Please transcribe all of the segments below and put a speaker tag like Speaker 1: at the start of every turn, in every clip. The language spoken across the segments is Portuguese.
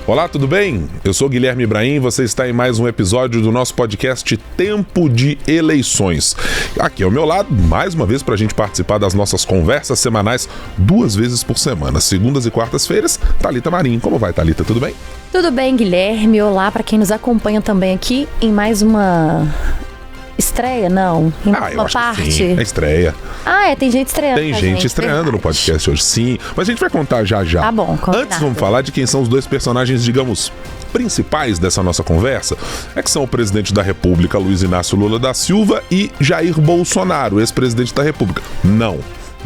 Speaker 1: Olá, tudo bem? Eu sou Guilherme Ibrahim, você está em mais um episódio do nosso podcast Tempo de Eleições. Aqui ao meu lado, mais uma vez, para a gente participar das nossas conversas semanais 2 vezes por semana, segundas e quartas-feiras, Thalita Marim. Como vai, Thalita? Tudo bem?
Speaker 2: Tudo bem, Guilherme. Olá para quem nos acompanha também aqui em mais uma... Estreia, não? Em uma parte?
Speaker 1: Que sim, é estreia.
Speaker 2: Tem gente estreando.
Speaker 1: Tem gente estreando no podcast hoje, sim. Mas a gente vai contar já.
Speaker 2: Tá bom, combinado.
Speaker 1: Antes vamos falar de quem são os dois personagens, digamos, principais dessa nossa conversa. Que são o presidente da República, Luiz Inácio Lula da Silva, e Jair Bolsonaro, ex-presidente da República.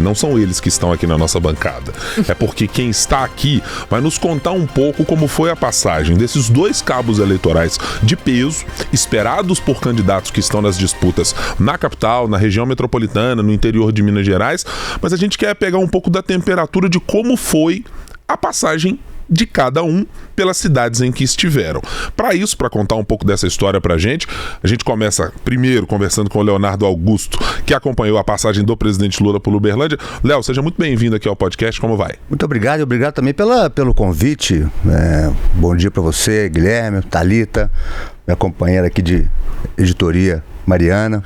Speaker 1: Não são eles que estão aqui na nossa bancada. É porque quem está aqui vai nos contar um pouco como foi a passagem desses 2 cabos eleitorais de peso, esperados por candidatos que estão nas disputas na capital, na região metropolitana, no interior de Minas Gerais. Mas a gente quer pegar um pouco da temperatura de como foi a passagem de cada um pelas cidades em que estiveram. Para isso, para contar um pouco dessa história pra gente, a gente começa primeiro conversando com o Leonardo Augusto, que acompanhou a passagem do presidente Lula por Uberlândia. Léo, seja muito bem-vindo aqui ao podcast, como vai?
Speaker 3: Muito obrigado, e obrigado também pelo convite. Bom dia para você, Guilherme, Thalita, minha companheira aqui de editoria, Mariana.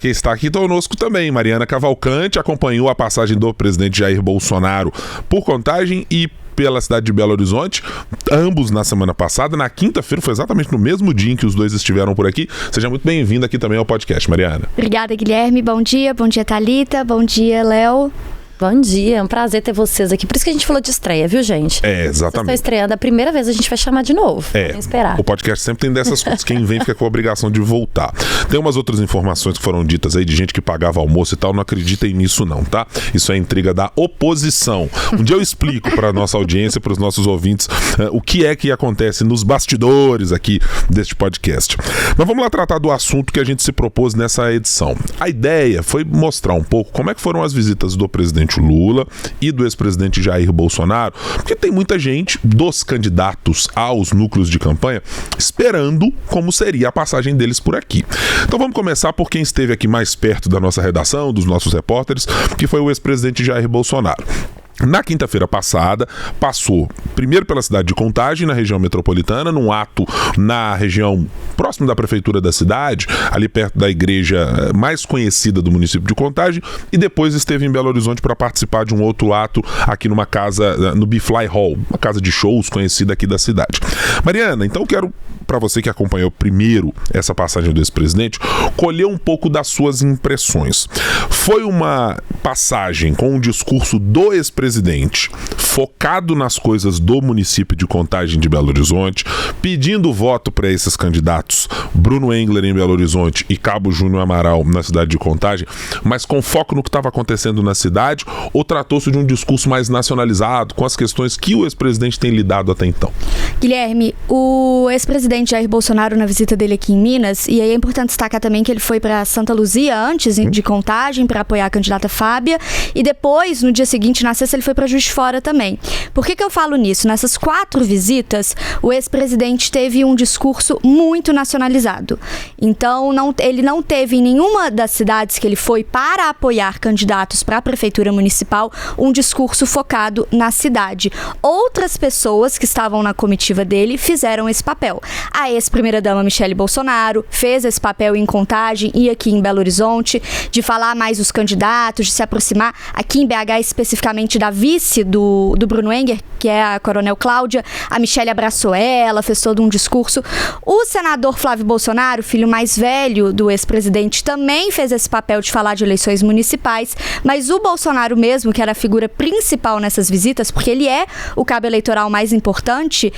Speaker 1: Quem está aqui conosco também, Mariana Cavalcante, acompanhou a passagem do presidente Jair Bolsonaro por Contagem e pela cidade de Belo Horizonte, ambos na semana passada, na quinta-feira, foi exatamente no mesmo dia em que os dois estiveram por aqui. Seja muito bem-vinda aqui também ao podcast, Mariana.
Speaker 4: Obrigada, Guilherme, bom dia Thalita, bom dia, Léo.
Speaker 2: Bom dia, é um prazer ter vocês aqui. Por isso que a gente falou de estreia, viu, gente?
Speaker 1: Exatamente. Vocês
Speaker 2: estão estreando, a primeira vez a gente vai chamar de novo. Vamos esperar.
Speaker 1: O podcast sempre tem dessas coisas. Quem vem fica com a obrigação de voltar. Tem umas outras informações que foram ditas aí de gente que pagava almoço e tal. Não acreditem nisso não, tá? Isso é intriga da oposição. Um dia eu explico para nossa audiência, para os nossos ouvintes, o que é que acontece nos bastidores aqui deste podcast. Mas vamos lá tratar do assunto que a gente se propôs nessa edição. A ideia foi mostrar um pouco como é que foram as visitas do presidente Lula e do ex-presidente Jair Bolsonaro, porque tem muita gente dos candidatos aos núcleos de campanha esperando como seria a passagem deles por aqui. Então vamos começar por quem esteve aqui mais perto da nossa redação, dos nossos repórteres, que foi o ex-presidente Jair Bolsonaro. Na quinta-feira passada, passou primeiro pela cidade de Contagem, na região metropolitana, num ato na região próximo da prefeitura da cidade, ali perto da igreja mais conhecida do município de Contagem, e depois esteve em Belo Horizonte para participar de um outro ato aqui numa casa, no Bifly Hall, uma casa de shows conhecida aqui da cidade. Mariana, então quero, para você que acompanhou primeiro essa passagem do ex-presidente, colher um pouco das suas impressões. Foi uma passagem com um discurso do ex-presidente focado nas coisas do município de Contagem de Belo Horizonte, pedindo voto para esses candidatos, Bruno Engler em Belo Horizonte e Cabo Júnior Amaral na cidade de Contagem, mas com foco no que estava acontecendo na cidade, ou tratou-se de um discurso mais nacionalizado, com as questões que o ex-presidente tem lidado até então?
Speaker 4: Guilherme, o ex-presidente Jair Bolsonaro, na visita dele aqui em Minas, e aí é importante destacar também que ele foi para Santa Luzia antes de Contagem para apoiar a candidata Fábia, e depois, no dia seguinte, na sexta, ele foi para Juiz de Fora também. Por que eu falo nisso? Nessas 4 visitas, o ex-presidente teve um discurso muito nacionalizado. Então, ele não teve em nenhuma das cidades que ele foi para apoiar candidatos para a prefeitura municipal um discurso focado na cidade. Outras pessoas que estavam na comitiva dele fizeram esse papel. A ex-primeira-dama Michele Bolsonaro fez esse papel em Contagem e aqui em Belo Horizonte, de falar mais dos candidatos, de se aproximar aqui em BH especificamente da vice do Bruno Engler, que é a Coronel Cláudia. A Michele abraçou ela, fez todo um discurso. O senador Flávio Bolsonaro, filho mais velho do ex-presidente, também fez esse papel de falar de eleições municipais, mas o Bolsonaro mesmo, que era a figura principal nessas visitas, porque ele é o cabo eleitoral mais importante,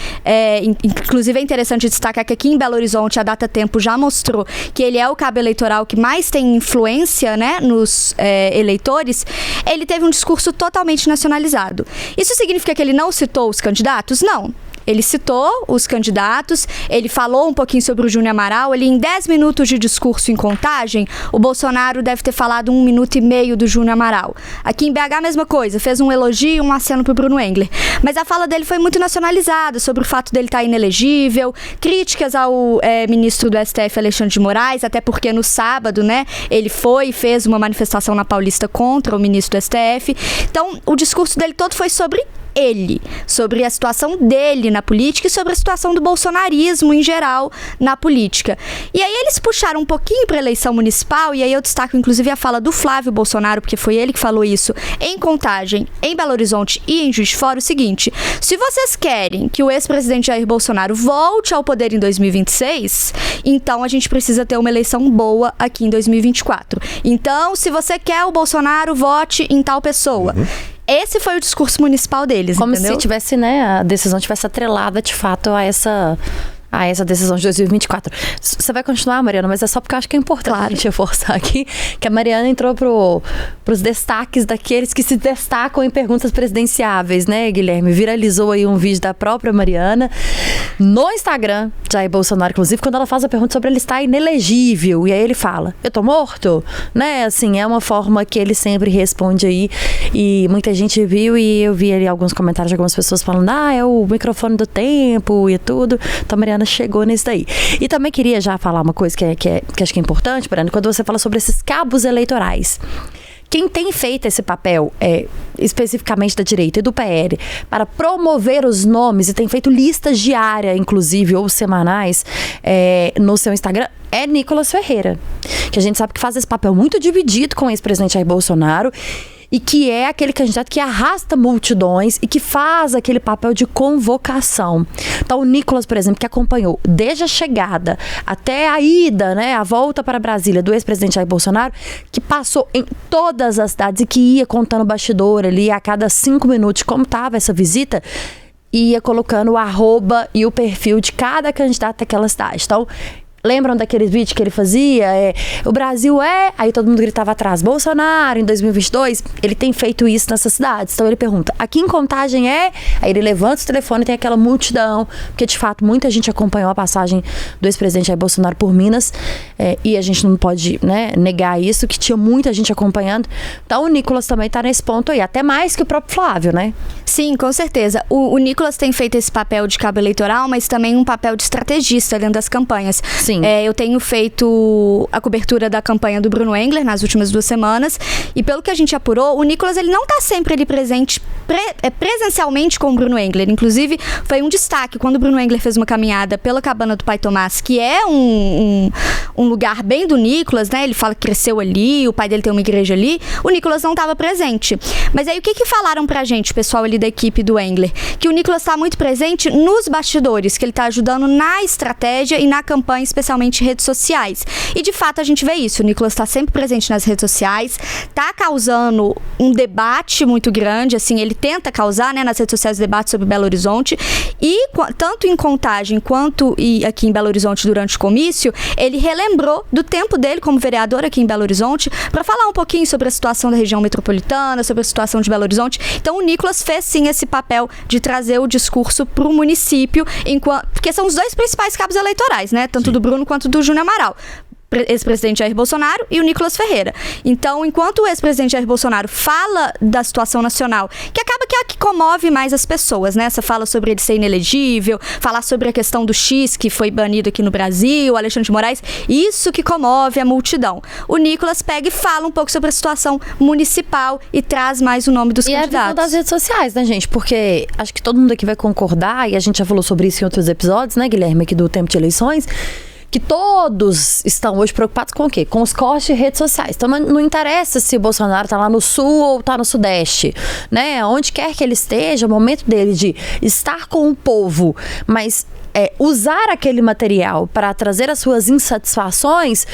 Speaker 4: inclusive é interessante destacar que aqui em Belo Horizonte a Data Tempo já mostrou que ele é o cabo eleitoral que mais tem influência, né, nos eleitores. Ele teve um discurso totalmente nacionalizado. Isso significa que ele não citou os candidatos? Não. Ele citou os candidatos, ele falou um pouquinho sobre o Júnior Amaral. Ele, em 10 minutos de discurso em Contagem, o Bolsonaro deve ter falado 1 minuto e meio do Júnior Amaral. Aqui em BH, a mesma coisa, fez um elogio e um aceno pro Bruno Engler. Mas a fala dele foi muito nacionalizada, sobre o fato dele estar inelegível, críticas ao ministro do STF, Alexandre de Moraes, até porque no sábado, né, ele foi e fez uma manifestação na Paulista contra o ministro do STF. Então, o discurso dele todo foi sobre ele, sobre a situação dele na política e sobre a situação do bolsonarismo em geral na política. E aí eles puxaram um pouquinho para a eleição municipal, e aí eu destaco inclusive a fala do Flávio Bolsonaro, porque foi ele que falou isso em Contagem, em Belo Horizonte e em Juiz de Fora, o seguinte: se vocês querem que o ex-presidente Jair Bolsonaro volte ao poder em 2026, então a gente precisa ter uma eleição boa aqui em 2024. Então, se você quer o Bolsonaro, vote em tal pessoa. Esse foi o discurso municipal deles,
Speaker 2: como
Speaker 4: entendeu?
Speaker 2: se tivesse, né, a decisão tivesse atrelada de fato a essa decisão de 2024. Você vai continuar, Mariana, mas é só porque eu acho que é importante a gente reforçar aqui que a Mariana entrou pros destaques daqueles que se destacam em perguntas presidenciáveis, né, Guilherme? Viralizou aí um vídeo da própria Mariana no Instagram, Jair Bolsonaro, inclusive, quando ela faz a pergunta sobre ele estar inelegível. E aí ele fala: eu tô morto? Né, assim, é uma forma que ele sempre responde aí. E muita gente viu, e eu vi ali alguns comentários de algumas pessoas falando: é o microfone do tempo e tudo. Então a Mariana chegou nisso daí. E também queria já falar uma coisa que acho que é importante, Mariana, quando você fala sobre esses cabos eleitorais. Quem tem feito esse papel, especificamente da direita e do PL, para promover os nomes, e tem feito listas diárias, inclusive, ou semanais, no seu Instagram, é Nicolas Ferreira. Que a gente sabe que faz esse papel muito dividido com o ex-presidente Jair Bolsonaro, e que é aquele candidato que arrasta multidões e que faz aquele papel de convocação. Então, o Nicolas, por exemplo, que acompanhou desde a chegada até a ida, né, a volta para Brasília do ex-presidente Jair Bolsonaro, que passou em todas as cidades e que ia contando bastidor ali a cada 5 minutos como estava essa visita, ia colocando o arroba e o perfil de cada candidato daquela cidade. Então, lembram daqueles vídeos que ele fazia? O Brasil aí todo mundo gritava atrás, Bolsonaro, em 2022, ele tem feito isso nessas cidades. Então ele pergunta, aqui em Contagem aí ele levanta o telefone e tem aquela multidão, porque de fato muita gente acompanhou a passagem do ex-presidente Jair Bolsonaro por Minas, e a gente não pode, né, negar isso, que tinha muita gente acompanhando. Então o Nicolas também tá nesse ponto aí, até mais que o próprio Flávio, né?
Speaker 4: Sim, com certeza. O Nicolas tem feito esse papel de cabo eleitoral, mas também um papel de estrategista dentro das campanhas.
Speaker 2: Sim.
Speaker 4: Eu tenho feito a cobertura da campanha do Bruno Engler nas últimas 2 semanas, e pelo que a gente apurou, o Nicolas ele não está sempre ali presente presencialmente com o Bruno Engler. Inclusive, foi um destaque quando o Bruno Engler fez uma caminhada pela cabana do Pai Tomás, que é um lugar bem do Nicolas, né? Ele fala que cresceu ali, o pai dele tem uma igreja ali. O Nicolas não estava presente. Mas aí o que falaram pra gente, pessoal ali da equipe do Engler? Que o Nicolas está muito presente nos bastidores, que ele está ajudando na estratégia e na campanha, especialmente redes sociais. E de fato a gente vê isso. O Nicolas está sempre presente nas redes sociais, está causando um debate muito grande, assim, ele tenta causar, né, nas redes sociais, debate sobre Belo Horizonte, e tanto em Contagem quanto aqui em Belo Horizonte durante o comício, ele relembrou do tempo dele como vereador aqui em Belo Horizonte, para falar um pouquinho sobre a situação da região metropolitana, sobre a situação de Belo Horizonte. Então o Nicolas fez sim esse papel de trazer o discurso para o município, porque são os 2 principais cabos eleitorais, né, tanto do Bruno quanto do Júnior Amaral. Ex-presidente Jair Bolsonaro e o Nicolas Ferreira. Então, enquanto o ex-presidente Jair Bolsonaro fala da situação nacional, que acaba que é a que comove mais as pessoas, né? Essa fala sobre ele ser inelegível, falar sobre a questão do X, que foi banido aqui no Brasil, Alexandre de Moraes, isso que comove a multidão. O Nicolas pega e fala um pouco sobre a situação municipal e traz mais o nome dos candidatos.
Speaker 2: E é a visão das redes sociais, né, gente? Porque acho que todo mundo aqui vai concordar, e a gente já falou sobre isso em outros episódios, né, Guilherme, aqui do Tempo de Eleições, que todos estão hoje preocupados com o quê? Com os cortes de redes sociais. Então não interessa se o Bolsonaro está lá no sul ou está no sudeste, né? Onde quer que ele esteja, o momento dele de estar com o povo, mas usar aquele material para trazer as suas insatisfações,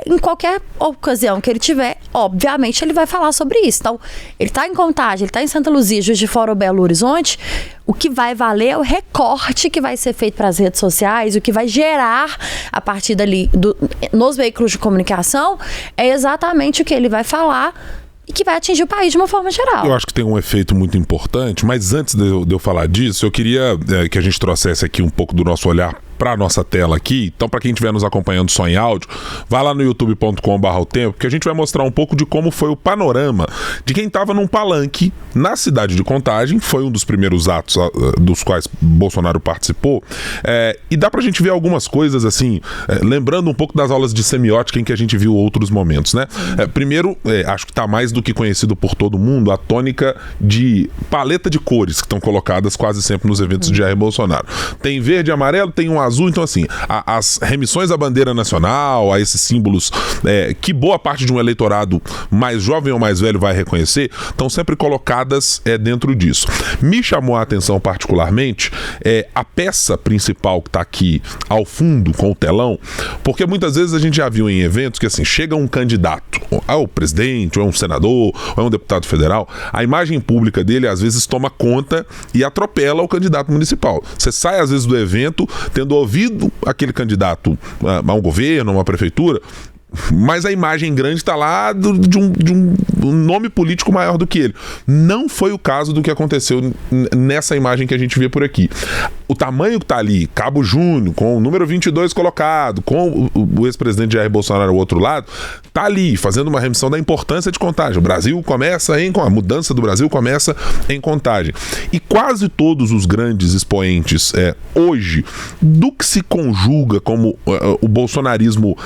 Speaker 2: em qualquer ocasião que ele tiver, obviamente ele vai falar sobre isso. Então, ele está em Contagem, ele está em Santa Luzia, Juiz de Fora ou Belo Horizonte, o que vai valer é o recorte que vai ser feito para as redes sociais, o que vai gerar a partir dali nos veículos de comunicação, é exatamente o que ele vai falar e que vai atingir o país de uma forma geral.
Speaker 1: Eu acho que tem um efeito muito importante, mas antes de eu falar disso, eu queria que a gente trouxesse aqui um pouco do nosso olhar para nossa tela aqui. Então, para quem estiver nos acompanhando só em áudio, vai lá no youtube.com/otempo, que a gente vai mostrar um pouco de como foi o panorama de quem estava num palanque na cidade de Contagem. Foi um dos primeiros atos dos quais Bolsonaro participou. E dá pra gente ver algumas coisas assim, lembrando um pouco das aulas de semiótica em que a gente viu outros momentos, né? Primeiro, acho que tá mais do que conhecido por todo mundo a tônica de paleta de cores que estão colocadas quase sempre nos eventos de Jair Bolsonaro. Tem verde e amarelo, tem um azul, então assim, as remissões à bandeira nacional, a esses símbolos que boa parte de um eleitorado mais jovem ou mais velho vai reconhecer, estão sempre colocadas dentro disso. Me chamou a atenção particularmente a peça principal que está aqui ao fundo com o telão, porque muitas vezes a gente já viu em eventos que assim, chega um candidato, ou é o presidente, ou é um senador, ou é um deputado federal, a imagem pública dele às vezes toma conta e atropela o candidato municipal. Você sai às vezes do evento tendo ouvido aquele candidato a um governo, a uma prefeitura, mas a imagem grande está lá de um nome político maior do que ele. Não foi o caso do que aconteceu nessa imagem que a gente vê por aqui. O tamanho que está ali, Cabo Júnior, com o número 22 colocado, com o ex-presidente Jair Bolsonaro ao outro lado, está ali, fazendo uma remissão da importância de Contagem. O Brasil começa a mudança do Brasil começa em Contagem. E quase todos os grandes expoentes hoje, do que se conjuga como o bolsonarismo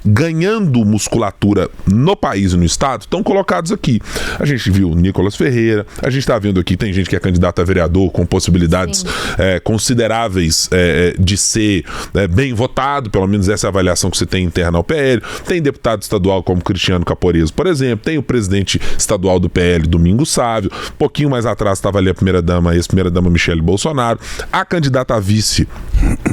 Speaker 1: ganhando musculatura no país e no estado, estão colocados aqui. A gente viu Nicolas Ferreira, a gente está vendo aqui, tem gente que é candidato a vereador com possibilidades consideráveis de ser bem votado, pelo menos essa é a avaliação que se tem interna ao PL. Tem deputado estadual como Cristiano Caporeso, por exemplo, tem o presidente estadual do PL, Domingos Sávio, um pouquinho mais atrás estava ali a ex-primeira-dama Michele Bolsonaro, a candidata a vice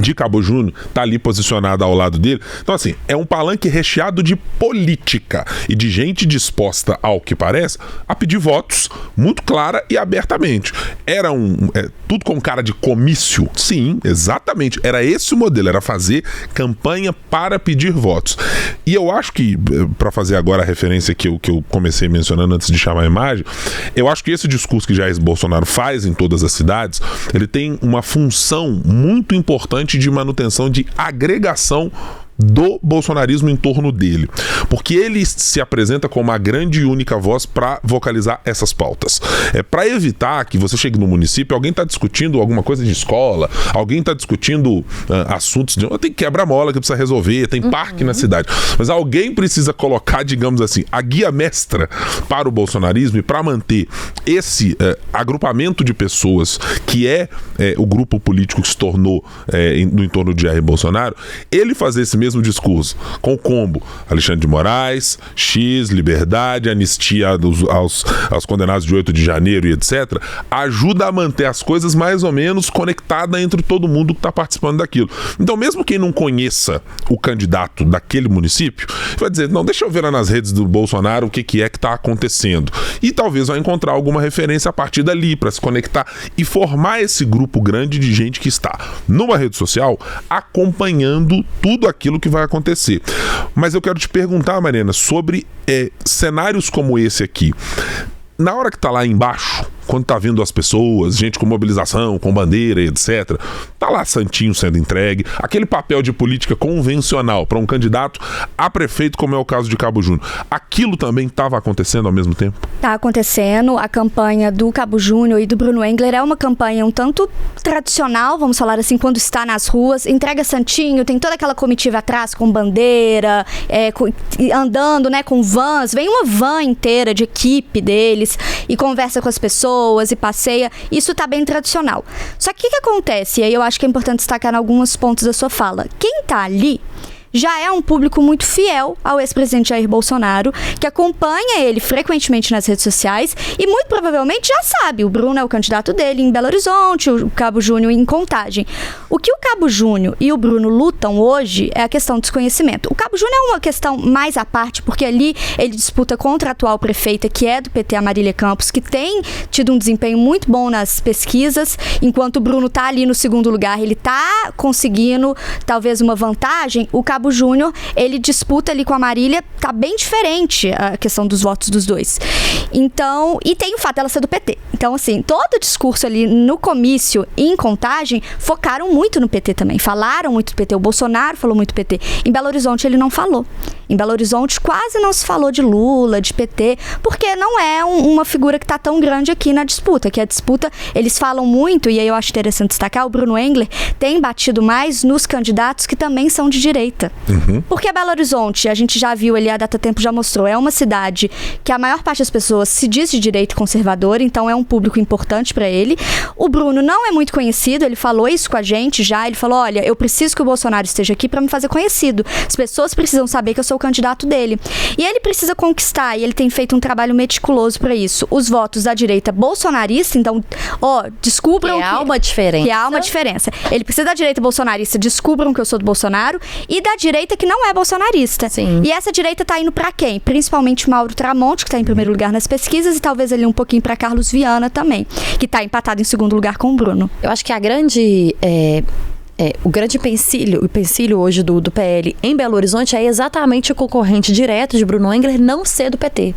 Speaker 1: de Cabo Júnior está ali posicionada ao lado dele. Então assim, é um palanque recheado de política e de gente disposta, ao que parece, a pedir votos muito clara e abertamente. Era tudo com cara de comício? Sim, exatamente. Era esse o modelo, era fazer campanha para pedir votos. E eu acho que, para fazer agora a referência que eu comecei mencionando antes de chamar a imagem, eu acho que esse discurso que Jair Bolsonaro faz em todas as cidades, ele tem uma função muito importante de manutenção de agregação do bolsonarismo em torno dele, porque ele se apresenta como a grande e única voz para vocalizar essas pautas. Para evitar que você chegue no município, alguém está discutindo alguma coisa de escola, alguém está discutindo assuntos tem quebra-mola que precisa resolver, tem parque na cidade, mas alguém precisa colocar, digamos assim, a guia mestra para o bolsonarismo e para manter esse agrupamento de pessoas que é o grupo político que se tornou no entorno de Jair Bolsonaro, ele fazer esse mesmo discurso, com o combo Alexandre de Moraes, X, liberdade, anistia aos condenados de 8 de janeiro e etc., ajuda a manter as coisas mais ou menos conectadas entre todo mundo que está participando daquilo. Então, mesmo quem não conheça o candidato daquele município, vai dizer, não, deixa eu ver lá nas redes do Bolsonaro o que é que está acontecendo. E talvez vai encontrar alguma referência a partir dali, para se conectar e formar esse grupo grande de gente que está numa rede social acompanhando tudo aquilo que vai acontecer. Mas eu quero te perguntar, Mariana, sobre cenários como esse aqui. Na hora que tá lá embaixo, quando tá vendo as pessoas, gente com mobilização, com bandeira, etc., tá lá santinho sendo entregue, aquele papel de política convencional para um candidato a prefeito, como é o caso de Cabo Júnior, aquilo também estava acontecendo ao mesmo tempo?
Speaker 4: Tá acontecendo. A campanha do Cabo Júnior e do Bruno Engler é uma campanha um tanto tradicional, vamos falar assim, quando está nas ruas, entrega santinho, tem toda aquela comitiva atrás com bandeira, andando, né, com vans, vem uma van inteira de equipe deles e conversa com as pessoas e passeia. Isso tá bem tradicional. Só que o que acontece? E aí eu acho que é importante destacar em alguns pontos da sua fala. Quem tá ali já é um público muito fiel ao ex-presidente Jair Bolsonaro, que acompanha ele frequentemente nas redes sociais e muito provavelmente já sabe, o Bruno é o candidato dele em Belo Horizonte, o Cabo Júnior em Contagem. O que o Cabo Júnior e o Bruno lutam hoje é a questão do desconhecimento. O Cabo Júnior é uma questão mais à parte, porque ali ele disputa contra a atual prefeita, que é do PT, a Marília Campos, que tem tido um desempenho muito bom nas pesquisas, enquanto o Bruno tá ali no segundo lugar, ele tá conseguindo talvez uma vantagem. O Cabo Cabo Júnior, ele disputa ali com a Marília, tá bem diferente a questão dos votos dos dois. Então, e tem o fato dela ser do PT. Então, assim, todo o discurso ali no comício e em Contagem focaram muito no PT também. Falaram muito do PT. O Bolsonaro falou muito do PT. Em Belo Horizonte ele não falou. Em Belo Horizonte quase não se falou de Lula, de PT, porque não é uma figura que está tão grande aqui na disputa, que a disputa, eles falam muito, e aí eu acho interessante destacar, o Bruno Engler tem batido mais nos candidatos que também são de direita. Porque Belo Horizonte, a gente já viu ali, a Datatempo já mostrou, é uma cidade que a maior parte das pessoas se diz de direita conservadora, então é um público importante para ele. O Bruno não é muito conhecido, ele falou isso com a gente já, ele falou, olha, eu preciso que o Bolsonaro esteja aqui para me fazer conhecido. As pessoas precisam saber que eu sou o candidato dele. E ele precisa conquistar, e ele tem feito um trabalho meticuloso para isso, os votos da direita bolsonarista, então, descubram
Speaker 2: que há uma diferença.
Speaker 4: Que há uma diferença. Ele precisa da direita bolsonarista, descubram que eu sou do Bolsonaro, e da direita que não é bolsonarista.
Speaker 2: Sim.
Speaker 4: E essa direita tá indo para quem? Principalmente Mauro Tramonte, que tá em primeiro lugar nas pesquisas, e talvez ali um pouquinho para Carlos Viana também, que tá empatado em segundo lugar com o Bruno.
Speaker 2: Eu acho que a grande... o grande empecilho hoje do PL em Belo Horizonte é exatamente o concorrente direto de Bruno Engler não ser do PT.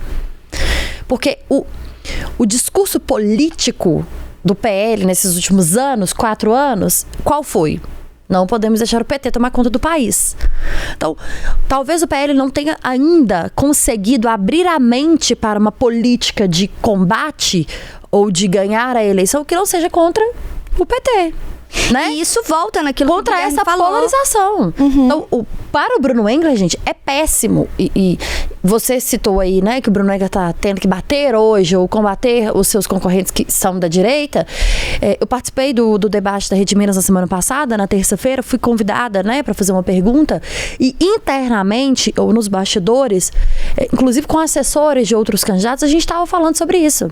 Speaker 2: Porque o discurso político do PL nesses últimos anos, 4 anos, qual foi? Não podemos deixar o PT tomar conta do país. Então, talvez o PL não tenha ainda conseguido abrir a mente para uma política de combate ou de ganhar a eleição que não seja contra o PT. Né?
Speaker 4: E isso volta naquilo
Speaker 2: contra
Speaker 4: que o
Speaker 2: essa
Speaker 4: falou.
Speaker 2: Polarização. Então, para o Bruno Engler, gente, é péssimo. E você citou aí, né, que o Bruno Engler está tendo que bater hoje ou combater os seus concorrentes que são da direita. Eu participei do debate da Rede Minas na semana passada, na terça-feira, fui convidada, né, para fazer uma pergunta e internamente, ou nos bastidores, inclusive com assessores de outros candidatos, a gente estava falando sobre isso.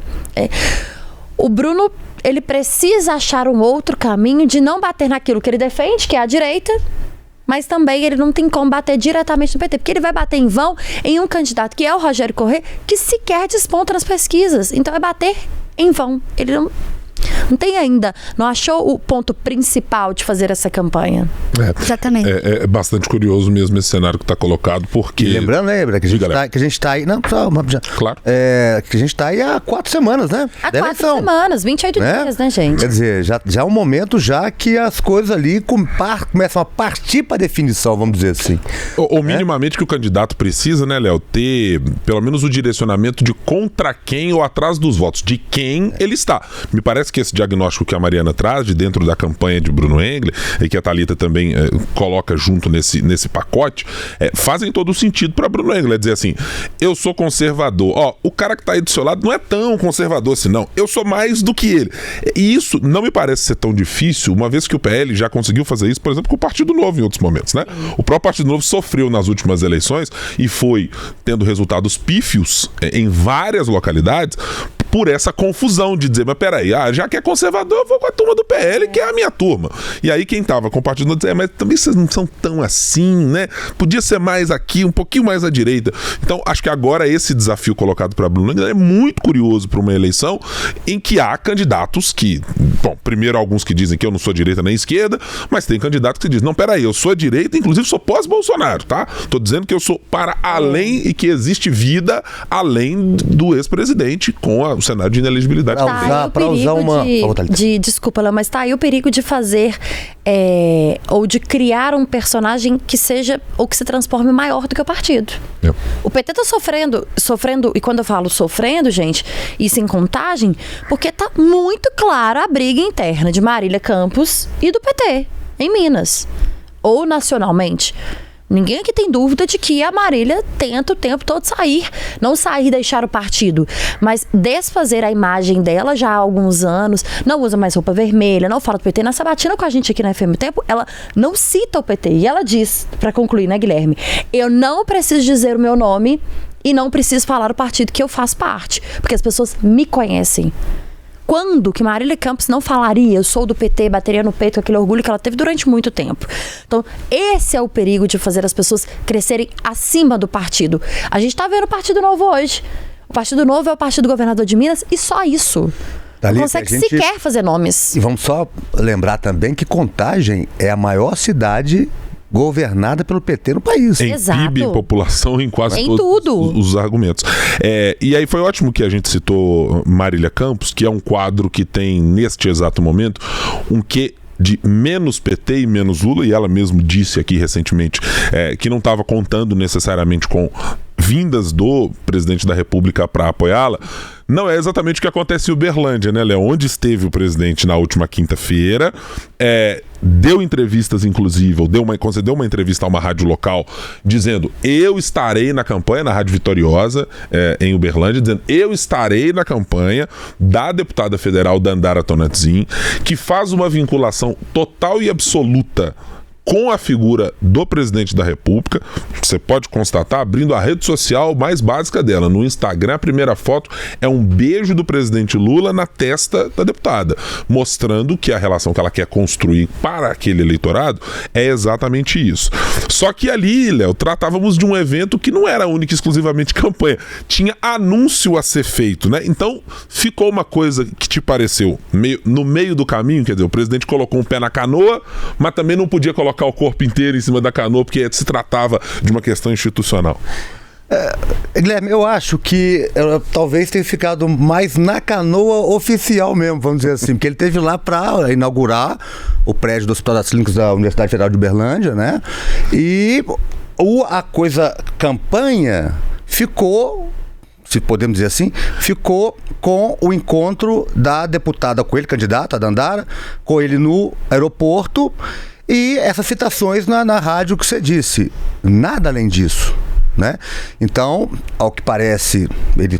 Speaker 2: O Bruno, ele precisa achar um outro caminho de não bater naquilo que ele defende, que é a direita, mas também ele não tem como bater diretamente no PT, porque ele vai bater em vão em um candidato que é o Rogério Corrêa, que sequer desponta nas pesquisas. Então é bater em vão. Ele não tem ainda, não achou o ponto principal de fazer essa campanha.
Speaker 4: Exatamente.
Speaker 1: É bastante curioso mesmo esse cenário que está colocado, porque...
Speaker 3: E lembrando, né, que a gente tá aí... Não, só uma...
Speaker 1: Claro.
Speaker 3: Que a gente tá aí há 4 semanas, né?
Speaker 2: Há 4 semanas, 28 dias, né, gente?
Speaker 3: Quer dizer, já é um momento já que as coisas ali começam a partir para definição, vamos dizer assim.
Speaker 1: Ou minimamente que o candidato precisa, né, Léo, ter pelo menos o direcionamento de contra quem ou atrás dos votos, de quem ele está. Me parece que esse diagnóstico que a Mariana traz de dentro da campanha de Bruno Engler e que a Thalita também coloca junto nesse pacote, fazem todo o sentido para Bruno Engler. Dizer assim, eu sou conservador. O cara que está aí do seu lado não é tão conservador assim, não. Eu sou mais do que ele. E isso não me parece ser tão difícil, uma vez que o PL já conseguiu fazer isso, por exemplo, com o Partido Novo em outros momentos, né? O próprio Partido Novo sofreu nas últimas eleições e foi tendo resultados pífios em várias localidades por essa confusão de dizer, mas peraí, já que é conservador, eu vou com a turma do PL, que é a minha turma. E aí quem tava com o Partido Novo dizia, mas também vocês não são tão assim, né? Podia ser mais aqui, um pouquinho mais à direita. Então, acho que agora esse desafio colocado para Bruno Engler é muito curioso para uma eleição em que há candidatos que, bom, primeiro alguns que dizem que eu não sou direita nem esquerda, mas tem candidatos que dizem, não, peraí, eu sou a direita, inclusive sou pós-Bolsonaro, tá? Tô dizendo que eu sou para além e que existe vida além do ex-presidente com o cenário de inelegibilidade.
Speaker 3: Para usar uma...
Speaker 2: Desculpa, Léo, mas tá aí o perigo de fazer ou de criar um personagem que seja ou que se transforme maior do que o partido. O PT tá sofrendo, e quando eu falo sofrendo, gente, isso em Contagem, porque tá muito clara a briga interna de Marília Campos e do PT em Minas, ou nacionalmente. Ninguém aqui tem dúvida de que a Marília tenta o tempo todo não sair e deixar o partido, mas desfazer a imagem dela já há alguns anos, não usa mais roupa vermelha, não fala do PT. Na sabatina com a gente aqui na FM Tempo, ela não cita o PT, e ela diz, para concluir, né, Guilherme, eu não preciso dizer o meu nome e não preciso falar o partido que eu faço parte, porque as pessoas me conhecem. Quando que Marília Campos não falaria, eu sou do PT, bateria no peito, aquele orgulho que ela teve durante muito tempo. Então, esse é o perigo de fazer as pessoas crescerem acima do partido. A gente tá vendo o Partido Novo hoje. O Partido Novo é o partido do governador de Minas e só isso. Não consegue sequer fazer nomes.
Speaker 3: E vamos só lembrar também que Contagem é a maior cidade governada pelo PT no país.
Speaker 1: Em
Speaker 2: Exato.
Speaker 1: PIB, em população, em quase
Speaker 2: Em
Speaker 1: todos
Speaker 2: tudo.
Speaker 1: os argumentos. E aí foi ótimo que a gente citou Marília Campos, que é um quadro que tem, neste exato momento, um quê de menos PT e menos Lula, e ela mesmo disse aqui recentemente que não estava contando necessariamente com vindas do presidente da República para apoiá-la. Não é exatamente o que acontece em Uberlândia, né, Léo? Onde esteve o presidente na última quinta-feira, deu entrevistas, inclusive, concedeu uma entrevista a uma rádio local, dizendo: eu estarei na campanha, na Rádio Vitoriosa, em Uberlândia, dizendo: eu estarei na campanha da deputada federal Dandara Tonatzin, que faz uma vinculação total e absoluta com a figura do presidente da República. Você pode constatar abrindo a rede social mais básica dela. No Instagram, a primeira foto é um beijo do presidente Lula na testa da deputada, mostrando que a relação que ela quer construir para aquele eleitorado é exatamente isso. Só que ali, Léo, tratávamos de um evento que não era única e exclusivamente campanha. Tinha anúncio a ser feito, né? Então, ficou uma coisa que te pareceu no meio do caminho, quer dizer, o presidente colocou um pé na canoa, mas também não podia colocar o corpo inteiro em cima da canoa, porque se tratava de uma questão institucional.
Speaker 3: Guilherme, eu acho que ela talvez tenha ficado mais na canoa oficial mesmo, vamos dizer assim, porque ele esteve lá para inaugurar o prédio do Hospital das Clínicas da Universidade Federal de Uberlândia, né? E a coisa campanha ficou, se podemos dizer assim, ficou com o encontro da deputada com ele, candidata, a Dandara, com ele no aeroporto, e essas citações na rádio que você disse. Nada além disso, né? Então, ao que parece,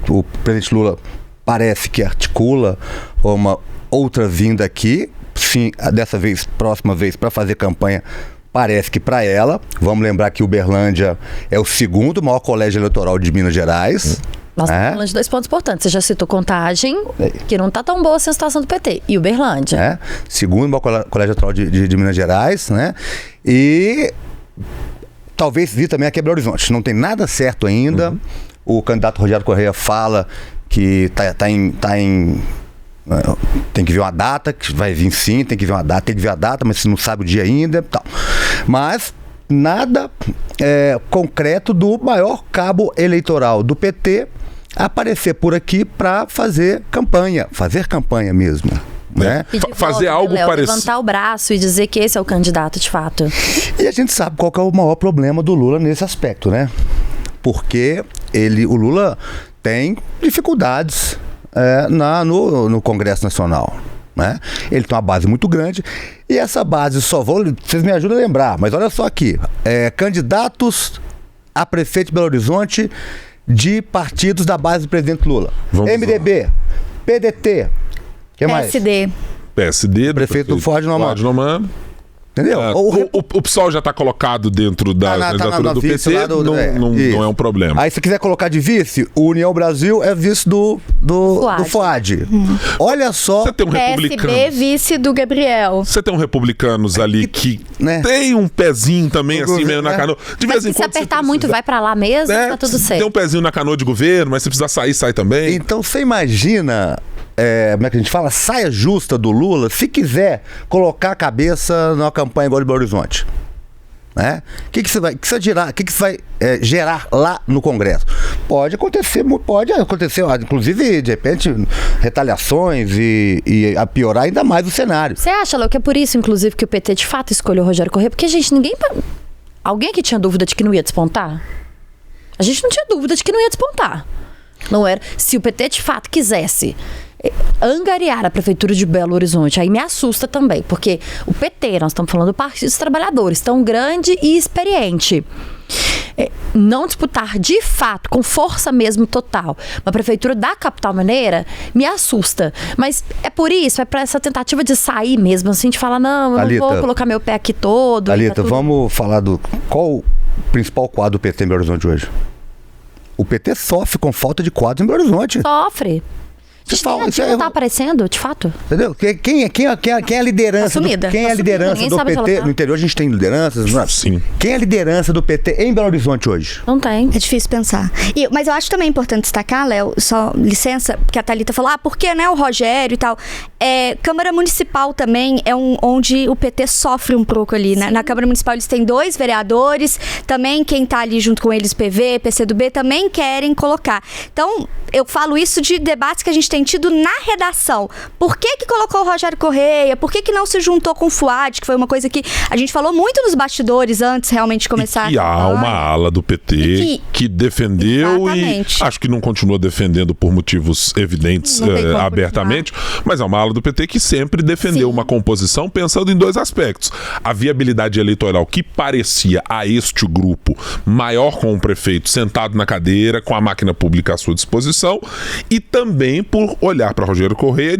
Speaker 3: o presidente Lula parece que articula uma outra vinda aqui, sim, dessa vez, próxima vez, para fazer campanha, parece que para ela. Vamos lembrar que Uberlândia é o segundo maior colégio eleitoral de Minas Gerais.
Speaker 2: Nós estamos falando de 2 pontos importantes. Você já citou Contagem, que não está tão boa assim a situação do PT, e Uberlândia.
Speaker 3: Segundo maior colégio eleitoral de Minas Gerais, né? E talvez vir também aqui a Belo Horizonte. Não tem nada certo ainda. O candidato Rogério Correia fala que tem que ver uma data, que vai vir sim, tem que ver a data, mas você não sabe o dia ainda, tal. Mas nada concreto do maior cabo eleitoral do PT aparecer por aqui para fazer campanha mesmo, né?
Speaker 1: Fazer algo parecido.
Speaker 2: Levantar o braço e dizer que esse é o candidato de fato.
Speaker 3: E a gente sabe qual que é o maior problema do Lula nesse aspecto, né? Porque o Lula tem dificuldades no Congresso Nacional, né? Ele tem uma base muito grande e essa base vocês me ajudam a lembrar, mas olha só aqui, candidatos a prefeito de Belo Horizonte de partidos da base do presidente Lula. MDB, PDT, que mais?
Speaker 4: PSD,
Speaker 3: prefeito do Ford Noman. Entendeu?
Speaker 1: O PSOL já está colocado dentro da candidatura do PT, não é um problema.
Speaker 3: Aí se quiser colocar de vice, o União Brasil é vice do FOAD. Olha só.
Speaker 1: Você tem um republicano.
Speaker 4: PSB vice do Gabriel.
Speaker 1: Você tem um republicanos ali que tem um pezinho também, assim, meio na canoa. De vez em quando.
Speaker 2: Se apertar muito, vai pra lá mesmo, tá tudo certo.
Speaker 1: Tem um pezinho na canoa de governo, mas se precisar sair, sai também.
Speaker 3: Então você imagina. Como é que a gente fala? Saia justa do Lula, se quiser colocar a cabeça numa campanha igual de Belo Horizonte. Né? O que você vai gerar lá no Congresso? Pode acontecer, inclusive, de repente, retaliações e a piorar ainda mais o cenário.
Speaker 2: Você acha, Léo, que é por isso, inclusive, que o PT de fato escolheu o Rogério Correia? Porque, gente, alguém que tinha dúvida de que não ia despontar? A gente não tinha dúvida de que não ia despontar. Não era. Se o PT de fato quisesse angariar a prefeitura de Belo Horizonte, aí me assusta também, porque o PT, nós estamos falando do Partido dos Trabalhadores, tão grande e experiente, não disputar de fato, com força mesmo total, uma prefeitura da capital mineira, me assusta. Mas é por isso, é para essa tentativa de sair mesmo, assim, de falar, não, eu
Speaker 3: Thalita,
Speaker 2: não vou colocar meu pé aqui todo.
Speaker 3: Thalita, vamos falar qual o principal quadro do PT em Belo Horizonte hoje? O PT sofre com falta de quadro em Belo Horizonte.
Speaker 2: Sofre. Isso não tá aparecendo, de fato.
Speaker 3: Entendeu? Quem é a liderança?
Speaker 2: Assumida.
Speaker 3: Quem é a liderança do PT? No interior a gente tem lideranças, não é?
Speaker 1: Sim.
Speaker 3: Quem é a liderança do PT em Belo Horizonte hoje?
Speaker 2: Não tem.
Speaker 4: É difícil pensar. Mas eu acho também importante destacar, Léo, só licença, porque a Thalita falou, porque, né, o Rogério e tal. Câmara Municipal também é onde o PT sofre um pouco ali, né? Na Câmara Municipal eles têm 2 vereadores, também quem tá ali junto com eles, PV, PCdoB, também querem colocar. Então, eu falo isso de debates que a gente tem tido na redação. Por que colocou o Rogério Correia? Por que não se juntou com o Fuad? Que foi uma coisa que a gente falou muito nos bastidores antes realmente de começar.
Speaker 1: E há uma ala do PT que defendeu. Exatamente. E acho que não continua defendendo por motivos evidentes abertamente, mas é uma ala do PT que sempre defendeu uma composição pensando em 2 aspectos. A viabilidade eleitoral que parecia a este grupo maior com o prefeito sentado na cadeira, com a máquina pública à sua disposição, e também por olhar para Rogério Correia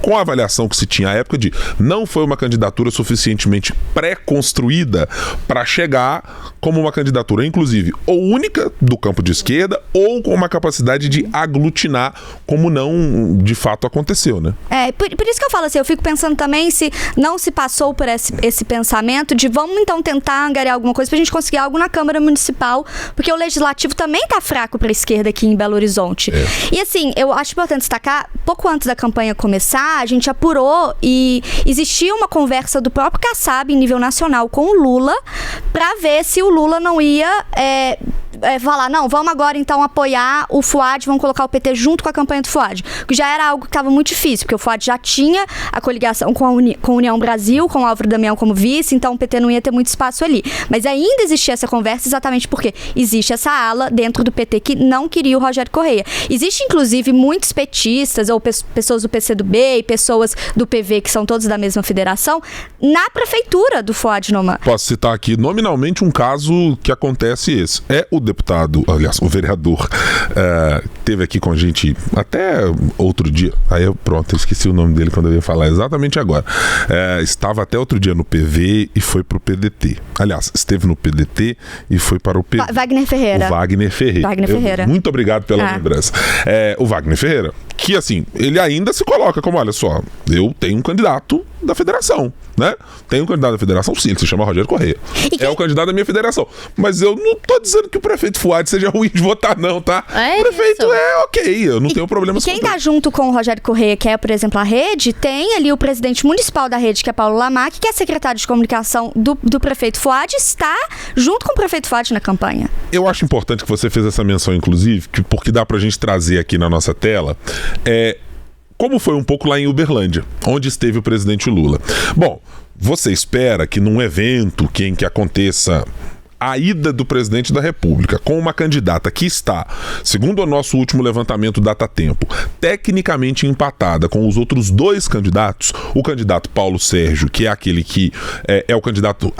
Speaker 1: com a avaliação que se tinha à época de não foi uma candidatura suficientemente pré-construída para chegar como uma candidatura, inclusive, ou única do campo de esquerda, ou com uma capacidade de aglutinar, como não de fato aconteceu, né?
Speaker 4: Por isso que eu falo assim, eu fico pensando também se não se passou por esse pensamento de vamos então tentar angariar alguma coisa pra gente conseguir algo na Câmara Municipal, porque o Legislativo também tá fraco pra esquerda aqui em Belo Horizonte. E assim, eu acho importante destacar, pouco antes da campanha começar, a gente apurou e existia uma conversa do próprio Kassab em nível nacional com o Lula pra ver se o Lula não ia falar, não, vamos agora então apoiar o Fuad, vamos colocar o PT junto com a campanha do Fuad, que já era algo que estava muito difícil, porque o Fuad já tinha a coligação com a União Brasil, com o Álvaro Damião como vice, então o PT não ia ter muito espaço ali. Mas ainda existia essa conversa exatamente porque existe essa ala dentro do PT que não queria o Rogério Correia. Existe, inclusive, muitos petistas, ou pessoas do PCdoB e pessoas do PV, que são todos da mesma federação, na prefeitura do Fuad Noman.
Speaker 1: Posso citar aqui nominalmente um caso que acontece esse. É o deputado, aliás, o vereador, teve aqui com a gente até outro dia, aí eu esqueci o nome dele quando eu ia falar exatamente agora. Estava até outro dia no PV e foi pro PDT. Aliás, esteve no PDT e foi para o PV.
Speaker 4: Wagner Ferreira.
Speaker 1: O Wagner Ferreira. Muito obrigado pela lembrança. O Wagner Ferreira, que assim, ele ainda se coloca como, olha só, eu tenho um candidato da federação, né? Tem um candidato da federação, sim, ele se chama Rogério Correia. É o candidato da minha federação. Mas eu não tô dizendo que o prefeito Fuad seja ruim de votar, não, tá? O prefeito é ok, eu não tenho problema com
Speaker 4: quem tá junto com o Rogério Correia, que é, por exemplo, a Rede, tem ali o presidente municipal da Rede, que é Paulo Lamac, que é secretário de comunicação do prefeito Fuad, está junto com o prefeito Fuad na campanha.
Speaker 1: Eu acho importante que você fez essa menção, inclusive, porque dá pra gente trazer aqui na nossa tela, como foi um pouco lá em Uberlândia, onde esteve o presidente Lula. Bom, você espera que num evento em que aconteça a ida do presidente da República com uma candidata que está, segundo o nosso último levantamento Datatempo, tecnicamente empatada com os outros 2 candidatos, o candidato Paulo Sérgio, que é aquele que é o candidato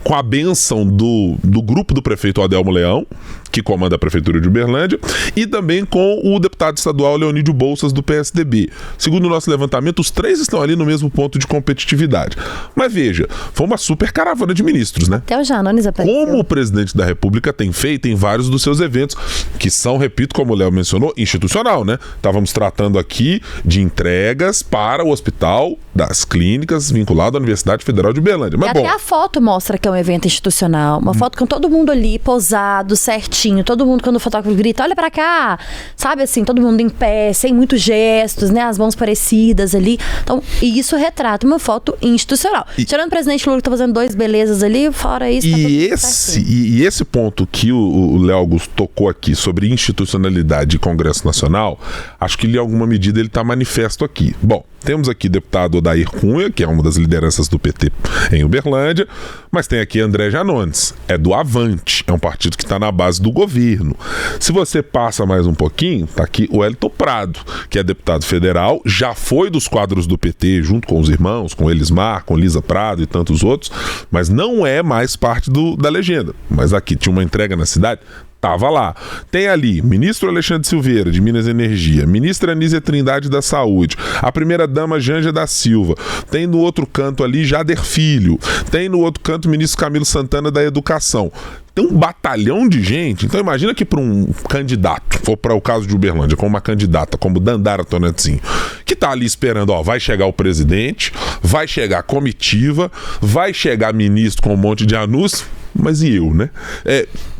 Speaker 1: com a bênção do grupo do prefeito Adelmo Leão, que comanda a prefeitura de Uberlândia, e também com o deputado estadual Leonídio Bolsas, do PSDB. Segundo o nosso levantamento, os 3 estão ali no mesmo ponto de competitividade. Mas veja, foi uma super caravana de ministros, né?
Speaker 2: Até o Janones apareceu.
Speaker 1: Como o presidente da República tem feito em vários dos seus eventos, que são, repito, como o Léo mencionou, institucional, né? Estávamos tratando aqui de entregas para o Hospital das Clínicas vinculado à Universidade Federal de Uberlândia. Mas,
Speaker 2: até a foto mostra que é um evento institucional. Uma foto com todo mundo ali, posado, certinho. Todo mundo, quando o fotógrafo grita, olha pra cá. Sabe assim, todo mundo em pé, sem muitos gestos, né? As mãos parecidas ali. Então, e isso retrata uma foto institucional. Tirando o presidente Lula que tá fazendo 2 belezas ali, fora isso, tá
Speaker 1: E esse ponto que o Léo Augusto tocou aqui sobre institucionalidade e Congresso Nacional, acho que em alguma medida ele está manifesto aqui. Bom, temos aqui o deputado Odair Cunha, que é uma das lideranças do PT em Uberlândia, mas tem aqui André Janones, é do Avante, é um partido que está na base do governo. Se você passa mais um pouquinho, tá aqui o Wellington Prado, que é deputado federal, já foi dos quadros do PT, junto com os irmãos, com Elismar, com Lisa Prado e tantos outros, mas não é mais parte da legenda. Mas aqui tinha uma entrega na cidade, tava lá. Tem ali ministro Alexandre Silveira, de Minas e Energia, ministra Anísia Trindade da Saúde, a primeira-dama Janja da Silva, tem no outro canto ali Jader Filho, tem no outro canto o ministro Camilo Santana da Educação. Tem um batalhão de gente. Então imagina que para um candidato, for para o caso de Uberlândia, com uma candidata como Dandara Tonantzin, que tá ali esperando, vai chegar o presidente, vai chegar a comitiva, vai chegar ministro com um monte de anúncios. mas e eu, né?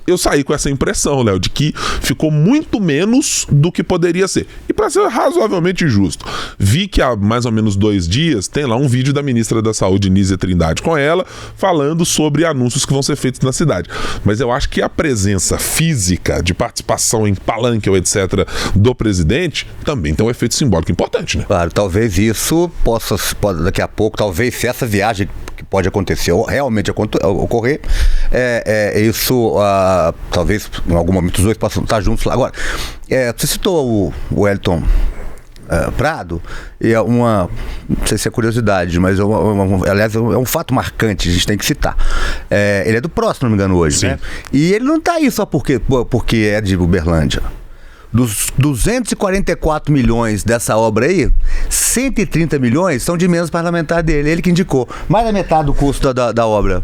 Speaker 1: Eu saí com essa impressão, Léo, de que ficou muito menos do que poderia ser. E para ser razoavelmente justo, vi que há mais ou menos 2 dias tem lá um vídeo da ministra da Saúde, Nízia Trindade, com ela, falando sobre anúncios que vão ser feitos na cidade. Mas eu acho que a presença física de participação em palanque ou etc. do presidente também tem um efeito simbólico importante, né?
Speaker 3: Claro, talvez isso possa daqui a pouco, talvez se essa viagem que pode acontecer ou realmente ocorrer, isso talvez em algum momento os dois possam estar juntos lá. Agora, você citou o Wellington Prado, e não sei se é curiosidade, mas aliás, é um fato marcante, a gente tem que citar. Ele é do PROS, se não me engano, hoje,
Speaker 1: sim,
Speaker 3: né? E ele não está aí só porque é de Uberlândia. Dos 244 milhões dessa obra aí, 130 milhões são de emendas parlamentar dele, ele que indicou. Mais da metade do custo da obra.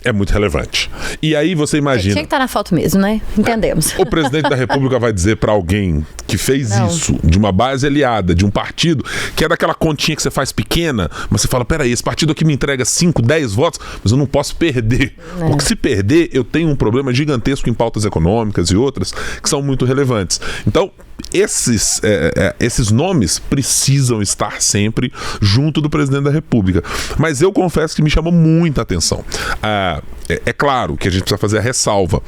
Speaker 1: É muito relevante. E aí você imagina...
Speaker 2: Tinha que estar na foto mesmo, né? Entendemos.
Speaker 1: O presidente da República vai dizer pra alguém que fez isso, de uma base aliada, de um partido, que é daquela continha que você faz pequena, mas você fala, peraí, esse partido aqui me entrega 5, 10 votos, mas eu não posso perder. Porque se perder, eu tenho um problema gigantesco em pautas econômicas e outras que são muito relevantes. Então, esses nomes precisam estar sempre junto do presidente da República. Mas eu confesso que me chamou muita atenção. É claro que a gente precisa fazer a ressalva.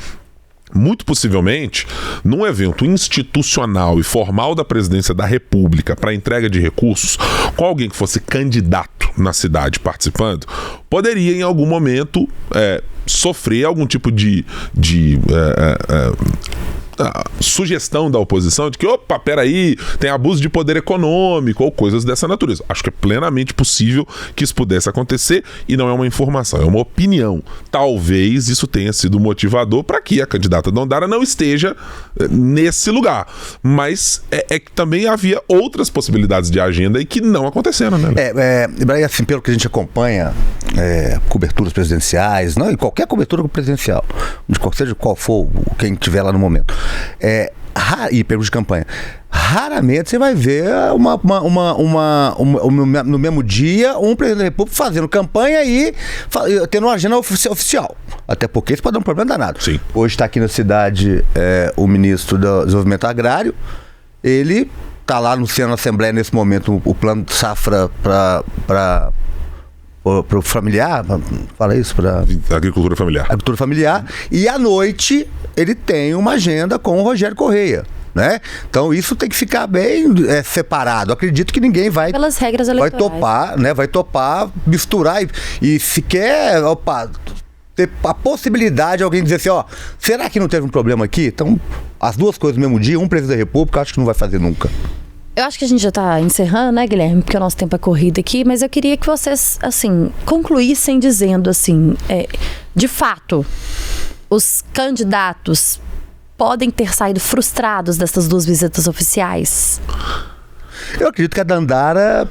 Speaker 1: Muito possivelmente, num evento institucional e formal da presidência da República para entrega de recursos, com alguém que fosse candidato na cidade participando, poderia em algum momento sofrer algum tipo de sugestão da oposição de que, opa, peraí, tem abuso de poder econômico ou coisas dessa natureza. Acho que é plenamente possível que isso pudesse acontecer e não é uma informação, é uma opinião. Talvez isso tenha sido motivador para que a candidata Dandara não esteja nesse lugar. Mas é que também havia outras possibilidades de agenda e que não aconteceram, né?
Speaker 3: Assim, pelo que a gente acompanha, coberturas presidenciais, não, e qualquer cobertura presidencial, seja qual for quem estiver lá no momento, e perguntas de campanha, raramente você vai ver no mesmo dia um presidente da República fazendo campanha e tendo uma agenda oficial. Até porque isso pode dar um problema danado.
Speaker 1: Sim.
Speaker 3: Hoje está aqui na cidade o ministro do Desenvolvimento Agrário, ele está lá anunciando na Assembleia nesse momento o plano de safra para o familiar, fala isso, para
Speaker 1: agricultura familiar.
Speaker 3: Agricultura familiar. E à noite ele tem uma agenda com o Rogério Correia, né? Então isso tem que ficar bem separado. Acredito que ninguém vai
Speaker 2: pelas regras eleitorais.
Speaker 3: Vai topar misturar e se quer, ter a possibilidade de alguém dizer assim, será que não teve um problema aqui? Então, as duas coisas no mesmo dia, um presidente da República, acho que não vai fazer nunca.
Speaker 2: Eu acho que a gente já está encerrando, né, Guilherme? Porque o nosso tempo é corrido aqui, mas eu queria que vocês, assim, concluíssem dizendo assim, de fato, os candidatos podem ter saído frustrados dessas 2 visitas oficiais?
Speaker 3: Eu acredito que a Dandara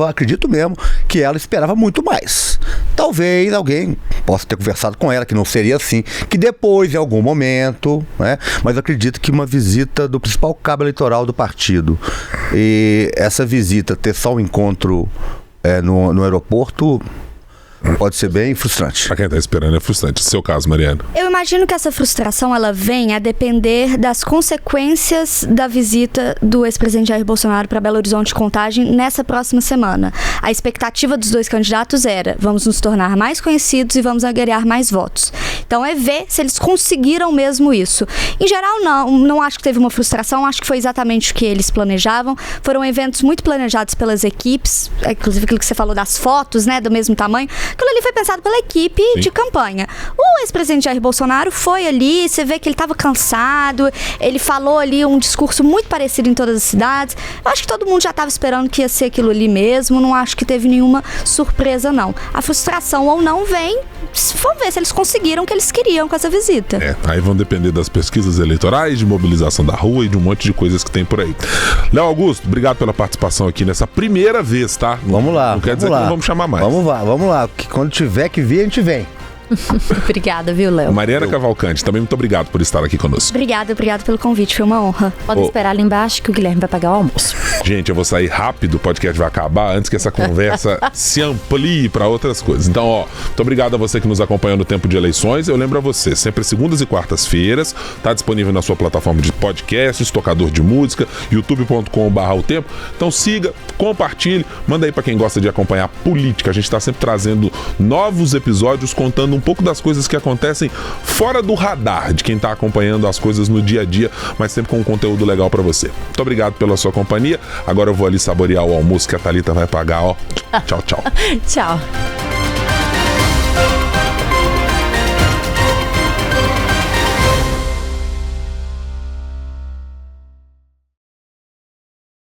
Speaker 3: acredito mesmo, que ela esperava muito mais. Talvez alguém possa ter conversado com ela, que não seria assim, que depois, em algum momento, né? Mas eu acredito que uma visita do principal cabo eleitoral do partido, e essa visita ter só um encontro no aeroporto, pode ser bem frustrante.
Speaker 1: Pra quem tá esperando é frustrante. Seu caso, Mariana?
Speaker 4: Eu imagino que essa frustração ela vem a depender das consequências da visita do ex-presidente Jair Bolsonaro para Belo Horizonte e Contagem nessa próxima semana. A expectativa dos 2 candidatos era: vamos nos tornar mais conhecidos e vamos angariar mais votos. Então é ver se eles conseguiram mesmo isso. Em geral, não acho que teve uma frustração, acho que foi exatamente o que eles planejavam. Foram eventos muito planejados pelas equipes, inclusive aquilo que você falou das fotos, né, do mesmo tamanho. Aquilo ali foi pensado pela equipe de campanha. O ex-presidente Jair Bolsonaro foi ali, você vê que ele estava cansado, ele falou ali um discurso muito parecido em todas as cidades. Eu acho que todo mundo já estava esperando que ia ser aquilo ali mesmo, não acho que teve nenhuma surpresa, não. A frustração ou não vem, vamos ver se eles conseguiram o que eles queriam com essa visita.
Speaker 1: Aí vão depender das pesquisas eleitorais, de mobilização da rua e de um monte de coisas que tem por aí. Léo Augusto, obrigado pela participação aqui nessa primeira vez, tá?
Speaker 3: Vamos lá.
Speaker 1: Não quer dizer que não vamos chamar mais.
Speaker 3: Vamos lá. Que quando tiver que vir, a gente vem.
Speaker 2: Obrigada, viu, Léo?
Speaker 1: Mariana Cavalcante, também muito obrigado por estar aqui conosco.
Speaker 4: Obrigada pelo convite, foi uma honra.
Speaker 2: Pode esperar ali embaixo que o Guilherme vai pagar o almoço.
Speaker 1: Gente, eu vou sair rápido, o podcast vai acabar antes que essa conversa se amplie para outras coisas. Então, muito obrigado a você que nos acompanhou no tempo de eleições. Eu lembro a você, sempre segundas e quartas-feiras, tá disponível na sua plataforma de podcasts, tocador de música, youtube.com/otempo. Então siga, compartilhe, manda aí para quem gosta de acompanhar política. A gente está sempre trazendo novos episódios contando um pouco das coisas que acontecem fora do radar de quem está acompanhando as coisas no dia a dia, mas sempre com um conteúdo legal para você. Muito obrigado pela sua companhia. Agora eu vou ali saborear o almoço que a Thalita vai pagar, Tchau, tchau.
Speaker 2: Tchau.